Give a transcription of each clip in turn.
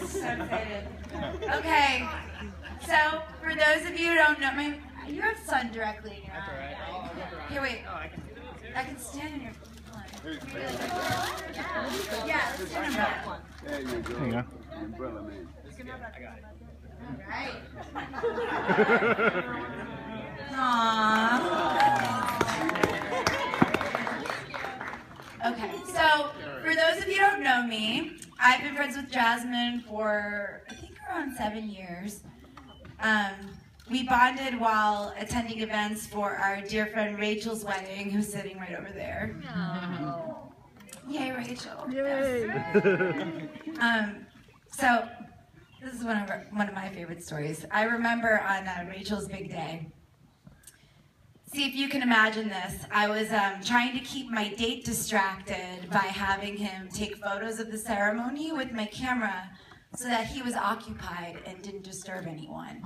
So excited. Okay, so for those of you who don't know, you have sun directly in your eye. Here, wait. I can stand in your. Yeah, let's stand in back. There you go. There you go. Umbrella man. Right. Aww. Okay, so for those of you who don't know me, I've been friends with Jasmine for I think around 7 years. We bonded while attending events for our dear friend Rachel's wedding, who's sitting right over there. Oh. Yay, Rachel! Yay! Yes. So. This is one of my favorite stories. I remember on Rachel's big day. See if you can imagine this. I was trying to keep my date distracted by having him take photos of the ceremony with my camera so that he was occupied and didn't disturb anyone.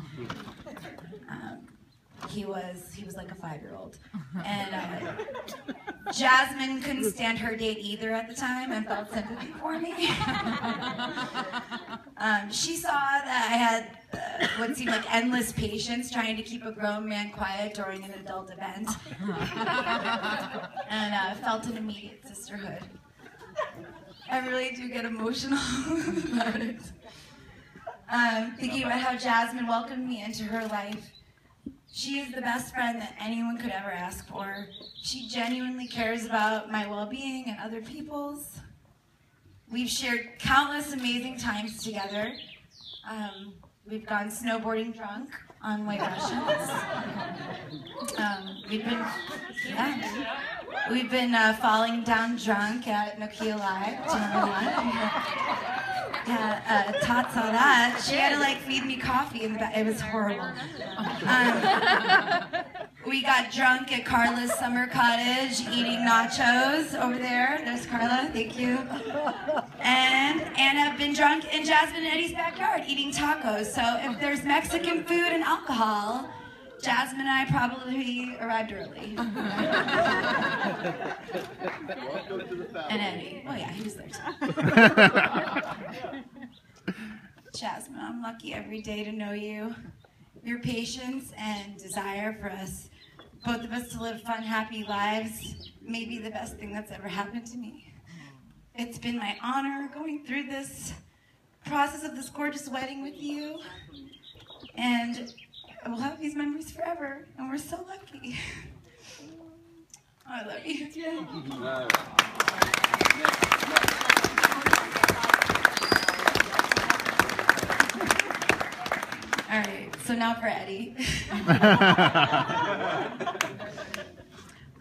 He was like a 5-year-old. And Jasmine couldn't stand her date either at the time and felt sympathy for me. She saw that I had what seemed like endless patience trying to keep a grown man quiet during an adult event. And felt an immediate sisterhood. I really do get emotional about it. Thinking about how Jasmine welcomed me into her life. She is the best friend that anyone could ever ask for. She genuinely cares about my well-being and other people's. We've shared countless amazing times together. We've gone snowboarding drunk on White Russians. We've been falling down drunk at Nokia Live. Do you remember that? Yeah, Tot saw that. She had to like feed me coffee in the back. It was horrible. We got drunk at Carla's summer cottage eating nachos over there. There's Carla, thank you. And I've been drunk in Jasmin and Eddie's backyard eating tacos. So if there's Mexican food and alcohol, Jasmine and I probably arrived early. And Eddie. Oh yeah, he was there too. Jasmine, I'm lucky every day to know you. Your patience and desire for us, both of us, to live fun, happy lives may be the best thing that's ever happened to me. It's been my honor going through this process of this gorgeous wedding with you. And we'll have these memories forever, and we're so lucky. I love you. Yeah. All right, so now for Eddie.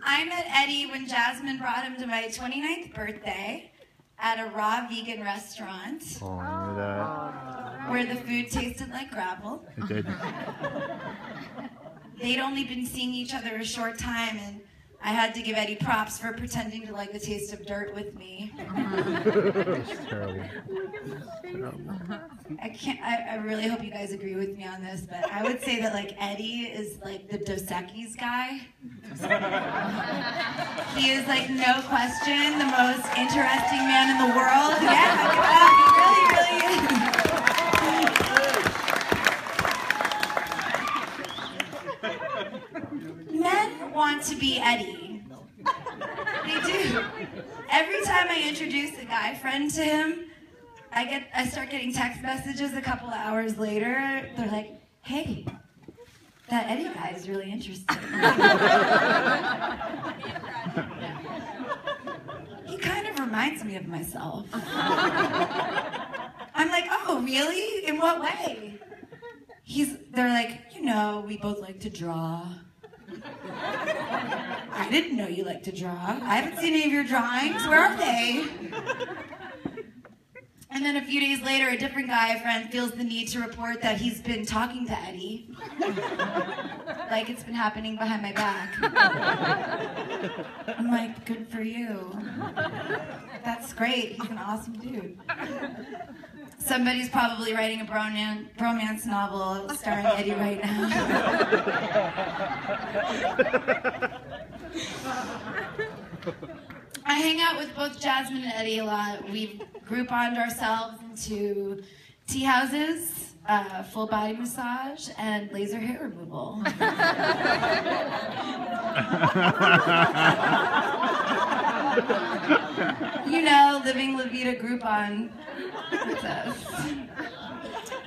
I met Eddie when Jasmine brought him to my 29th birthday at a raw vegan restaurant. Oh, I remember that. Where the food tasted like gravel. It did. They'd only been seeing each other a short time, and I had to give Eddie props for pretending to like the taste of dirt with me. It's terrible. I really hope you guys agree with me on this, but I would say that like Eddie is like the Dos Equis guy. He is like no question the most interesting man in the world. Yeah, he really is. Men want to be Eddie. They do. Every time I introduce a guy friend to him, I start getting text messages a couple of hours later. They're like, hey, that Eddie guy is really interesting. He kind of reminds me of myself. I'm like, oh, really? In what way? They're like, you know, we both like to draw. I didn't know you like to draw. I haven't seen any of your drawings. Where are they? And then a few days later, a different guy friend feels the need to report that he's been talking to Eddie. Like it's been happening behind my back. I'm like, good for you. That's great. He's an awesome dude. Somebody's probably writing a bromance novel starring Eddie right now. I hang out with both Jasmine and Eddie a lot. We group bond ourselves into tea houses, full body massage, and laser hair removal. You know, living La Vida Groupon with us.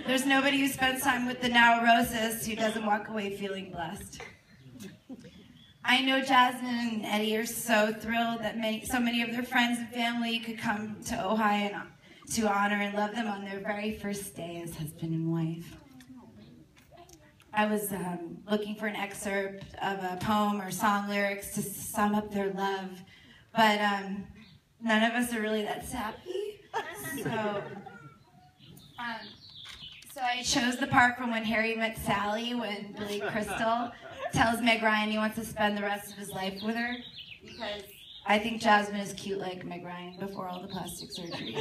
There's nobody who spends time with the Naurosis who doesn't walk away feeling blessed. I know Jasmin and Eddie are so thrilled that so many of their friends and family could come to Ojai and to honor and love them on their very first day as husband and wife. I was looking for an excerpt of a poem or song lyrics to sum up their love, but none of us are really that sappy. So I chose the part from When Harry Met Sally, when Billy Crystal tells Meg Ryan he wants to spend the rest of his life with her, because I think Jasmin is cute like Meg Ryan before all the plastic surgery.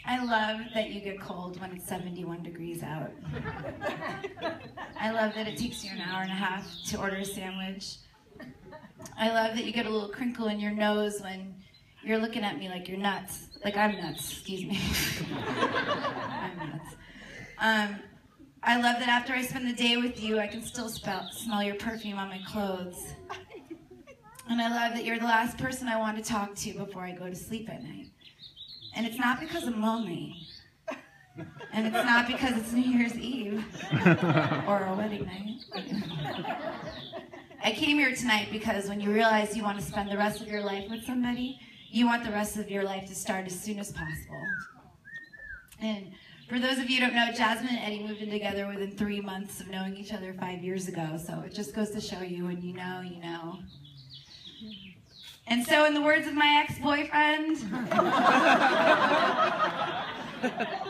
I love that you get cold when it's 71 degrees out. I love that it takes you an hour and a half to order a sandwich. I love that you get a little crinkle in your nose when you're looking at me like you're nuts. Like I'm nuts, excuse me. I'm nuts. I love that after I spend the day with you, I can still smell your perfume on my clothes. And I love that you're the last person I want to talk to before I go to sleep at night. And it's not because I'm lonely. And it's not because it's New Year's Eve or a wedding night. I came here tonight because when you realize you want to spend the rest of your life with somebody, you want the rest of your life to start as soon as possible. And for those of you who don't know, Jasmin and Eddie moved in together within 3 months of knowing each other 5 years ago. So it just goes to show you, when you know, you know. And so in the words of my ex-boyfriend,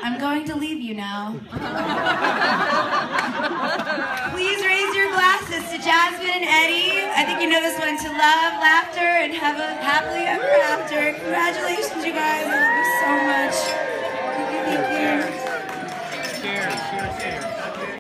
I'm going to leave you now. Please raise your glasses to Jasmin and Eddie. I think you know this one, to love, laughter, and have a happily ever after. Congratulations,